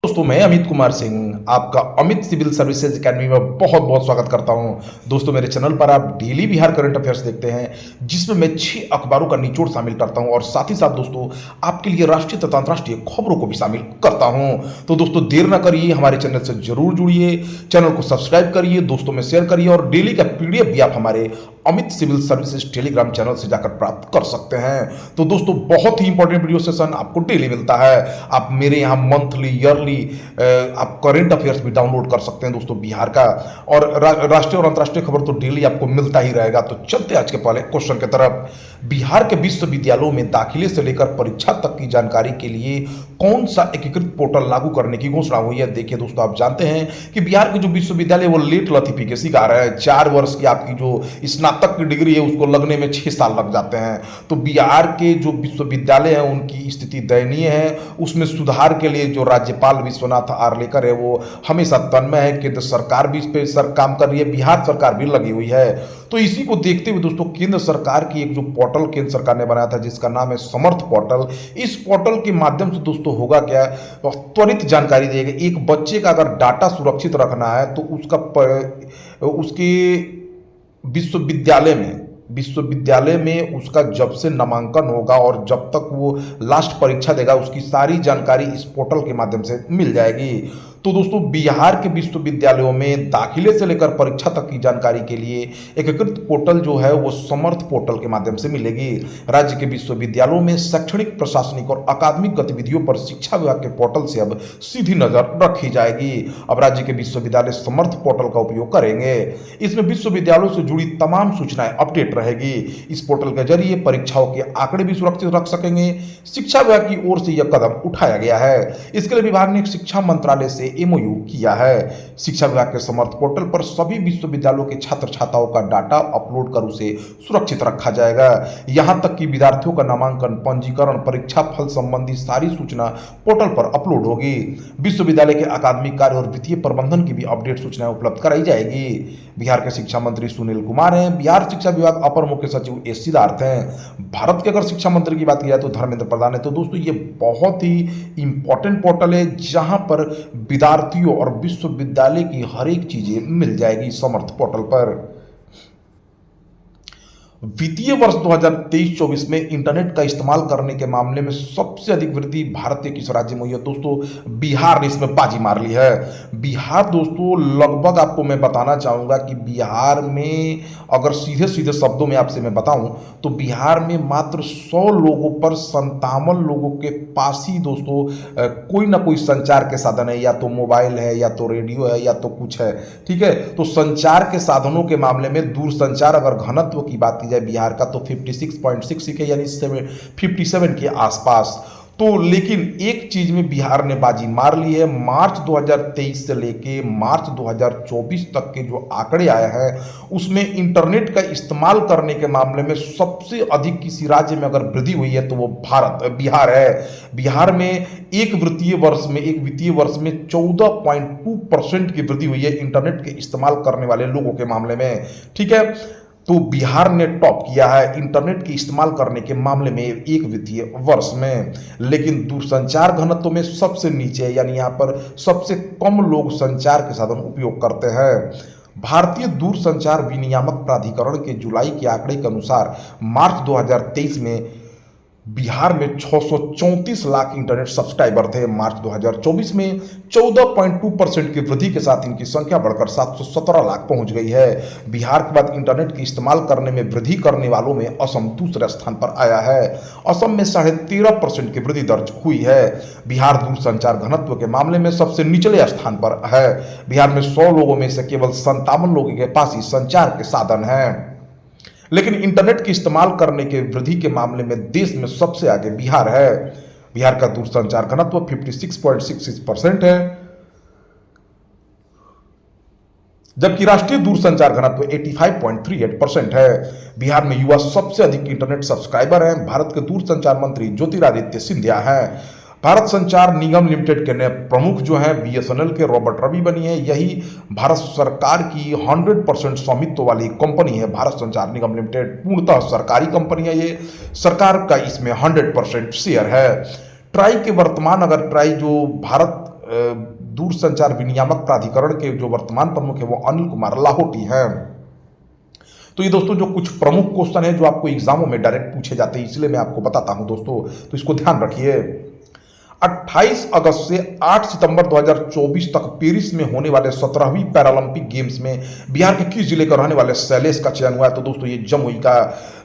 दोस्तों मैं अमित कुमार सिंह आपका अमित सिविल सर्विसेज एकेडमी में बहुत बहुत स्वागत करता हूं। दोस्तों मेरे चैनल पर आप डेली बिहार करंट अफेयर्स देखते हैं जिसमें मैं 6 अखबारों का निचोड़ शामिल करता हूं और साथ ही साथ दोस्तों आपके लिए राष्ट्रीय तथा अंतर्राष्ट्रीय खबरों को भी शामिल करता हूं। तो दोस्तों देर ना करिए, हमारे चैनल से जरूर जुड़िए, चैनल को सब्सक्राइब करिए, दोस्तों में शेयर करिए और डेली का पीडीएफ भी आप हमारे Amit civil services Telegram channel से जाकर प्राप्त कर सकते हैं। तो दोस्तों बहुत ही इंपॉर्टेंट वीडियो सेशन आपको डेली मिलता है। आप मेरे यहाँ मंथली ईयरली आप करंट अफेयर्स भी डाउनलोड कर सकते हैं दोस्तों बिहार का, और राष्ट्रीय और अंतर्राष्ट्रीय खबर तो डेली आपको मिलता ही रहेगा। तो चलते आज के पहले क्वेश्चन की तरफ। बिहार के विश्वविद्यालयों में दाखिले से लेकर परीक्षा तक की जानकारी के लिए कौन सा एकीकृत पोर्टल लागू करने की घोषणा हुई है? देखिए दोस्तों, आप जानते हैं कि बिहार के जो विश्वविद्यालय वो लेट लतीफी के शिकार है। 4 वर्ष की आपकी जो स्नातक की डिग्री है उसको लगने में 6 साल लग जाते हैं। तो बिहार के जो विश्वविद्यालय हैं उनकी स्थिति दयनीय है। उसमें सुधार के लिए जो राज्यपाल विश्वनाथ आर्लेकर है वो हमेशा तन्मय है। केंद्र सरकार भी इस पे काम कर रही है, बिहार सरकार भी लगी हुई है। तो इसी को देखते हुए दोस्तों केंद्र सरकार की एक जो पोर्टल केंद्र सरकार ने बनाया था जिसका नाम है समर्थ पोर्टल, इस पोर्टल के माध्यम से दोस्तों होगा क्या, त्वरित जानकारी देगा। एक बच्चे का अगर डाटा सुरक्षित रखना है तो उसके विश्वविद्यालय में उसका जब से नामांकन होगा और जब तक वो लास्ट परीक्षा देगा उसकी सारी जानकारी इस पोर्टल के माध्यम से मिल जाएगी। तो दोस्तों बिहार के विश्वविद्यालयों में दाखिले से लेकर परीक्षा तक की जानकारी के लिए एकीकृत पोर्टल जो है वो समर्थ पोर्टल के माध्यम से मिलेगी। राज्य के विश्वविद्यालयों में शैक्षणिक, प्रशासनिक और अकादमिक गतिविधियों पर शिक्षा विभाग के पोर्टल से अब सीधी नजर रखी जाएगी। अब राज्य के विश्वविद्यालय समर्थ पोर्टल का उपयोग करेंगे। इसमें विश्वविद्यालयों से जुड़ी तमाम सूचनाएं अपडेट रहेगी। इस पोर्टल के जरिए परीक्षाओं के आंकड़े भी सुरक्षित रख सकेंगे। शिक्षा विभाग की ओर से यह कदम उठाया गया है। इसके लिए विभाग ने शिक्षा मंत्रालय से एमओयू किया है। शिक्षा विभाग के समर्थ पोर्टल पर सभी विश्वविद्यालयों के छात्र छात्राओं का डाटा अपलोड कर उसे सुरक्षित रखा जाएगा। यहां तक कि विद्यार्थियों का नामांकन, पंजीकरण, परीक्षा फल संबंधी सारी सूचना पोर्टल पर अपलोड होगी। विश्वविद्यालय के अकादमिक कार्य और वित्तीय प्रबंधन की भी अपडेट सूचनाएं उपलब्ध कराई जाएगी। बिहार के शिक्षा मंत्री सुनील कुमार हैं। बिहार शिक्षा विभाग अपर मुख्य सचिव एस सिद्धार्थ हैं। भारत के अगर शिक्षा मंत्री की बात की जाए तो धर्मेंद्र प्रधान है। तो दोस्तों ये बहुत ही इंपॉर्टेंट पोर्टल है जहां पर विद्यार्थियों और विश्वविद्यालय की हर एक चीजें मिल जाएगी समर्थ पोर्टल पर। वित्तीय वर्ष 2023-24 में इंटरनेट का इस्तेमाल करने के मामले में सबसे अधिक वृद्धि भारत के किस राज्य में हुई है? दोस्तों बिहार ने इसमें बाजी मार ली है। बिहार दोस्तों लगभग आपको मैं बताना चाहूंगा कि बिहार में अगर सीधे सीधे शब्दों में आपसे मैं बताऊं तो बिहार में मात्र 100 लोगों पर 57 लोगों के पास ही दोस्तों कोई ना कोई संचार के साधन है, या तो मोबाइल है या तो रेडियो है या तो कुछ है। ठीक है, तो संचार के साधनों के मामले में दूरसंचार अगर घनत्व की बात की जाए बिहार का तो 56.6 है, यानी 57 के आसपास। तो लेकिन एक चीज में बिहार ने बाजी मार ली है। मार्च 2023 से लेके मार्च 2024 तक के जो आंकड़े आए हैं उसमें इंटरनेट का इस्तेमाल करने के मामले में सबसे अधिक किसी राज्य में अगर वृद्धि हुई है तो वो बिहार है। बिहार में एक वित्तीय वर्ष में 14.2% की वृद्धि हुई है इंटरनेट के इस्तेमाल करने वाले लोगों के मामले में। ठीक है, तो बिहार ने टॉप किया है इंटरनेट के इस्तेमाल करने के मामले में एक वित्तीय वर्ष में। लेकिन दूरसंचार घनत्व में सबसे नीचे है, यानी यहां पर सबसे कम लोग संचार के साधन उपयोग करते हैं। भारतीय दूरसंचार विनियामक प्राधिकरण के जुलाई के आंकड़े के अनुसार मार्च 2023 में बिहार में 634 लाख इंटरनेट सब्सक्राइबर थे। मार्च 2024 में 14.2% की वृद्धि के साथ इनकी संख्या बढ़कर 717 लाख पहुंच गई है। बिहार के बाद इंटरनेट के इस्तेमाल करने में वृद्धि करने वालों में असम दूसरे स्थान पर आया है। असम में 13.5% की वृद्धि दर्ज हुई है। बिहार दूरसंचार घनत्व के मामले में सबसे निचले स्थान पर है। बिहार में 100 लोगों में से केवल 57 लोगों के पास ही संचार के साधन है। लेकिन इंटरनेट के इस्तेमाल करने के वृद्धि के मामले में देश में सबसे आगे बिहार है। बिहार का दूरसंचार घनत्व 56.66% है, जबकि राष्ट्रीय दूरसंचार घनत्व 85.38% है। बिहार में युवा सबसे अधिक इंटरनेट सब्सक्राइबर हैं। भारत के दूरसंचार मंत्री ज्योतिरादित्य सिंधिया हैं। भारत संचार निगम लिमिटेड के नए प्रमुख जो हैं बीएसएनएल के रॉबर्ट रवि बनी है। यही भारत सरकार की 100% स्वामित्व वाली कंपनी है। भारत संचार निगम लिमिटेड पूर्णतः सरकारी कंपनी है। ये सरकार का इसमें 100% शेयर है। ट्राई के वर्तमान, अगर ट्राई जो भारत दूरसंचार विनियामक प्राधिकरण के जो वर्तमान प्रमुख है वो अनिल कुमार लाहोटी हैं। तो ये दोस्तों जो कुछ प्रमुख क्वेश्चन है जो आपको एग्जामों में डायरेक्ट पूछे जाते हैं, इसलिए मैं आपको बताता हूं दोस्तों, तो इसको ध्यान रखिए। 28 अगस्त से 8 सितंबर 2024 तक पेरिस में होने वाले 17वीं पैरालंपिक गेम्स में बिहार के किस जिले का रहने वाले शैलेश का चयन हुआ है? तो दोस्तों ये जमुई का,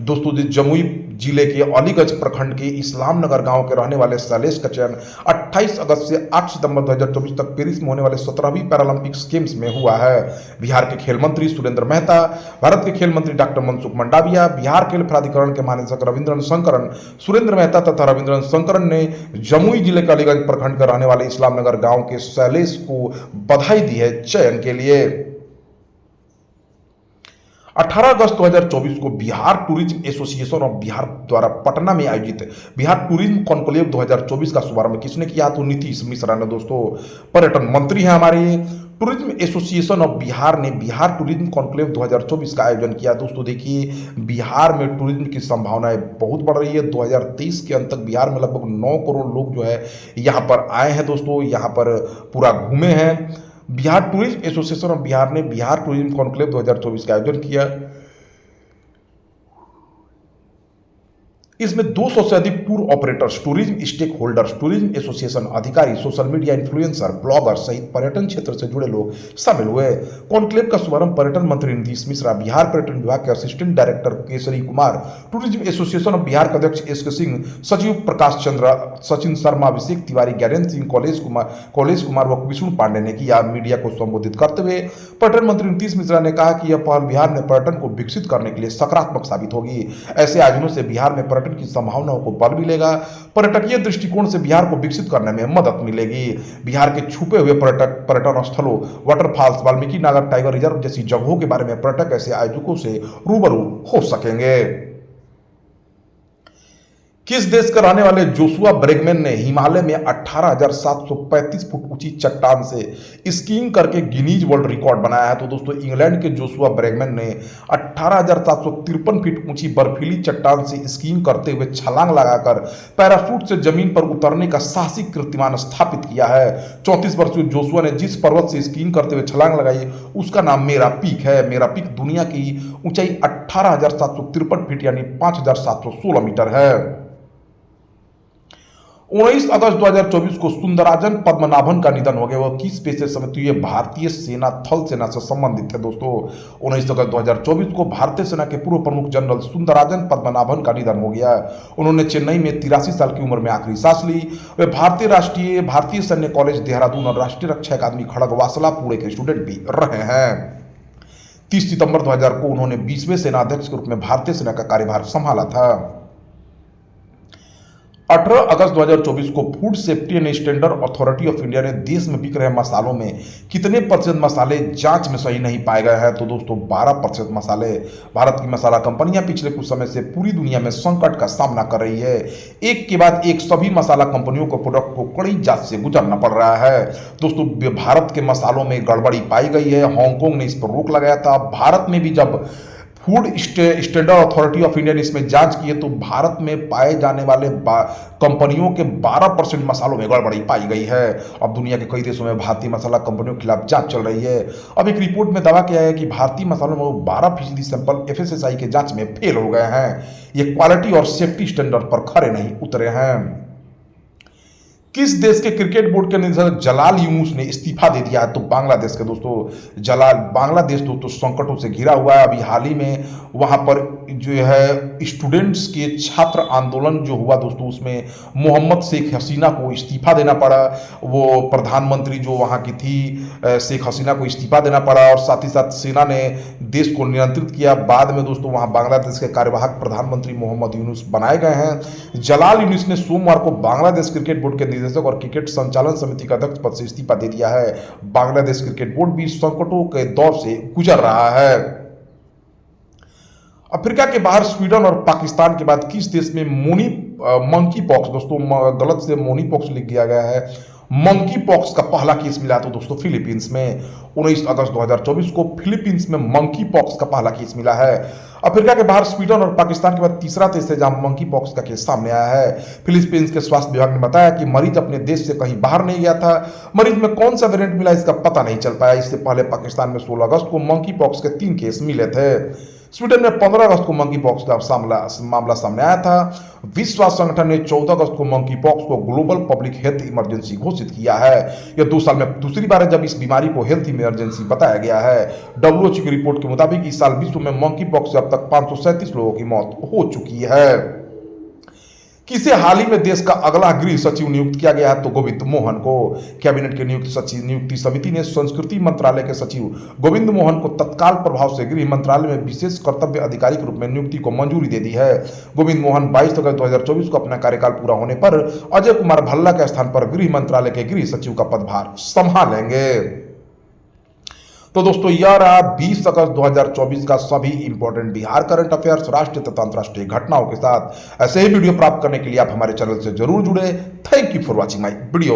दोस्तों जमुई जिले के अलीगंज प्रखंड के इस्लाम नगर गांव के रहने वाले शैलेश का चयन 28 अगस्त से 8 सितंबर 2024 तक पेरिस में होने वाले 17वीं पैरालंपिक्स गेम्स में हुआ है। बिहार के खेल मंत्री सुरेंद्र मेहता, भारत के खेल मंत्री डॉक्टर मनसुख मंडाविया, बिहार खेल प्राधिकरण के महानिदेशक रविंद्रन शंकरन, सुरेंद्र मेहता तथा रविंद्रन शंकरन ने जमुई जिले के अलीगंज प्रखंड के रहने वाले इस्लाम नगर गांव के शैलेश को बधाई दी है चयन के लिए। 18 अगस्त 2024 को Bihar tourism association of Bihar द्वारा पटना में आयोजित बिहार टूरिज्म कॉन्क्लेव 2024 का शुभारंभ किसने किया? तो नीतीश मिश्रा ने दोस्तों, पर्यटन मंत्री हैं हमारे। टूरिज्म एसोसिएशन ऑफ बिहार ने बिहार टूरिज्म कॉन्क्लेव 2024 का आयोजन किया। दोस्तों देखिए, बिहार में टूरिज्म की संभावनाएं बहुत बढ़ रही है। 2023 के अंत तक बिहार में लगभग 9 करोड़ लोग जो है यहाँ पर आए हैं दोस्तों, यहाँ पर पूरा घूमे हैं। Bihar tourism association of Bihar ने बिहार टूरिज्म कॉन्क्लेव 2024 का आयोजन किया। इसमें 200 से अधिक tour operators, tourism stakeholders, tourism association अधिकारी, सोशल मीडिया इन्फ्लुएंसर, ब्लॉगर सहित पर्यटन क्षेत्र से जुड़े लोग शामिल हुए। कॉन्क्लेव का शुभारंभ पर्यटन मंत्री नीतीश मिश्रा, बिहार पर्यटन विभाग के assistant director Kesari Kumar, tourism association of Bihar के अध्यक्ष एस के सिंह, सचिव प्रकाश चंद्र, सचिन शर्मा, अभिषेक तिवारी, ज्ञानेन्द्र सिंह, कौलेश कुमार व विष्णु पांडे ने किया। मीडिया को संबोधित करते हुए पर्यटन मंत्री नीतीश मिश्रा ने कहा कि यह पहल बिहार में पर्यटन को विकसित करने के लिए सकारात्मक साबित होगी। ऐसे आयोजनों से बिहार में पर्यटन की संभावनाओं को बल मिलेगा, पर्यटकीय दृष्टिकोण से बिहार को विकसित करने में मदद मिलेगी। बिहार के छुपे हुए पर्यटन स्थलों, वाटरफॉल्स, वाल्मीकि नागर टाइगर रिजर्व जैसी जगहों के बारे में पर्यटक ऐसे आयोजकों से रूबरू हो सकेंगे। किस देश के रहने वाले जोशुआ ब्रेगमैन ने हिमालय में 18,735 फुट ऊंची चट्टान से स्कीइंग करके गिनीज वर्ल्ड रिकॉर्ड बनाया है? तो दोस्तों इंग्लैंड के जोशुआ ब्रेगमैन ने 18,753 फीट ऊंची बर्फीली चट्टान से स्कीइंग करते हुए छलांग लगाकर पैराशूट से जमीन पर उतरने का साहसिक कीर्तिमान स्थापित किया है। 34 वर्षीय जोशुआ ने जिस पर्वत से स्कीइंग करते हुए छलांग लगाई उसका नाम मेरा पीक है। मेरा पीक दुनिया की ऊंचाई 18,753 फीट यानी 5,716 मीटर है। 19 अगस्त 2024 को सुंदराजन पद्मनाभन का निधन हो गया। वह किस पेशे से? तो ये भारतीय सेना थल सेना से संबंधित है दोस्तों। 19 अगस्त 2024 को भारतीय सेना के पूर्व प्रमुख जनरल सुंदराजन पद्मनाभन का निधन हो गया। उन्होंने चेन्नई में 83 साल की उम्र में आखिरी सांस ली। वे भारतीय सैन्य कॉलेज देहरादून और राष्ट्रीय रक्षा अकादमी खड़गवासला पुणे के स्टूडेंट भी रहे हैं। 30 सितंबर 2000 को उन्होंने 20वें सेना अध्यक्ष के रूप में भारतीय सेना का कार्यभार संभाला था। 18 अगस्त 2024 को food safety and standard authority of India ने देश में बिक रहे मसालों में कितने प्रतिशत मसाले जांच में सही नहीं पाए गए हैं? तो दोस्तों 12% मसाले। भारत की मसाला कंपनियां पिछले कुछ समय से पूरी दुनिया में संकट का सामना कर रही है। एक के बाद एक सभी मसाला कंपनियों को प्रोडक्ट को कड़ी जांच से गुजरना पड़ रहा है। दोस्तों भारत के मसालों में गड़बड़ी पाई गई है। हांगकांग ने इस पर रोक लगाया था। भारत में भी जब food standard authority of India ने इसमें जांच की है तो भारत में पाए जाने वाले कंपनियों के 12% मसालों में गड़बड़ी पाई गई है। अब दुनिया के कई देशों में भारतीय मसाला कंपनियों के खिलाफ जांच चल रही है। अब एक रिपोर्ट में दावा किया है कि भारतीय मसालों में 12% सैंपल FSSAI के जांच में फेल हो गए हैं। ये क्वालिटी और सेफ्टी स्टैंडर्ड पर खरे नहीं उतरे हैं। किस देश के क्रिकेट बोर्ड के निदेशक जलाल यूनुस ने इस्तीफा दे दिया है? तो बांग्लादेश के दोस्तों। बांग्लादेश दोस्तों संकटों से घिरा हुआ है। अभी हाल ही में वहां पर जो है स्टूडेंट्स के छात्र आंदोलन जो हुआ दोस्तों, उसमें मोहम्मद शेख हसीना को इस्तीफा देना पड़ा। वो प्रधानमंत्री जो वहां की थी शेख हसीना को इस्तीफा देना पड़ा और साथ ही साथ सेना ने देश को नियंत्रित किया। बाद में दोस्तों वहां बांग्लादेश के कार्यवाहक प्रधानमंत्री मोहम्मद यूनुस बनाए गए हैं। जलाल यूनुस ने सोमवार को बांग्लादेश क्रिकेट बोर्ड के निदेशक और क्रिकेट संचालन समिति का अध्यक्ष पद से इस्तीफा दे दिया है। बांग्लादेश क्रिकेट बोर्ड भी संकटों के दौर से गुजर रहा है। अफ्रीका के बाहर स्वीडन और पाकिस्तान के बाद किस देश में मंकी पॉक्स, दोस्तों गलत से मोनी पॉक्स लिख दिया गया है, मंकी पॉक्स का पहला केस मिला तो दोस्तों फिलीपींस में 19 अगस्त 2024 को फिलीपींस में मंकी पॉक्स का पहला केस मिला है। अफ्रीका के बाहर स्वीडन और पाकिस्तान के बाद तीसरा देश है जहां मंकी पॉक्स का केस सामने आया है। फिलीपींस के स्वास्थ्य विभाग ने बताया कि मरीज अपने देश से कहीं बाहर नहीं गया था। मरीज में कौन सा वेरिएंट मिला इसका पता नहीं चल पाया। इससे पहले पाकिस्तान में 16 अगस्त को मंकी पॉक्स के 3 केस मिले थे। स्वीडन में 15 अगस्त को मंकी पॉक्स का मामला सामने आया था। विश्व स्वास्थ्य संगठन ने 14 अगस्त को मंकी पॉक्स को ग्लोबल पब्लिक हेल्थ इमरजेंसी घोषित किया है। यह 2 साल में दूसरी बार है जब इस बीमारी को हेल्थ इमरजेंसी बताया गया है। डब्ल्यूएचओ की रिपोर्ट के मुताबिक इस साल विश्व में मंकी पॉक्स से अब तक 537 लोगों की मौत हो चुकी है। किसे हाल ही में देश का अगला गृह सचिव नियुक्त किया गया है तो गोविंद मोहन को। कैबिनेट के नियुक्ति समिति ने संस्कृति मंत्रालय के सचिव गोविंद मोहन को तत्काल प्रभाव से गृह मंत्रालय में विशेष कर्तव्य अधिकारी के रूप में नियुक्ति को मंजूरी दे दी है। गोविंद मोहन 22 अगस्त 2024 को अपना कार्यकाल पूरा होने पर अजय कुमार भल्ला के स्थान पर गृह मंत्रालय के गृह सचिव का पदभार संभालेंगे। तो दोस्तों यह रहा 20 अगस्त 2024 का सभी इंपॉर्टेंट बिहार करंट अफेयर्स, राष्ट्रीय तथा अंतरराष्ट्रीय घटनाओं के साथ। ऐसे ही वीडियो प्राप्त करने के लिए आप हमारे चैनल से जरूर जुड़े। Thank you for watching my video.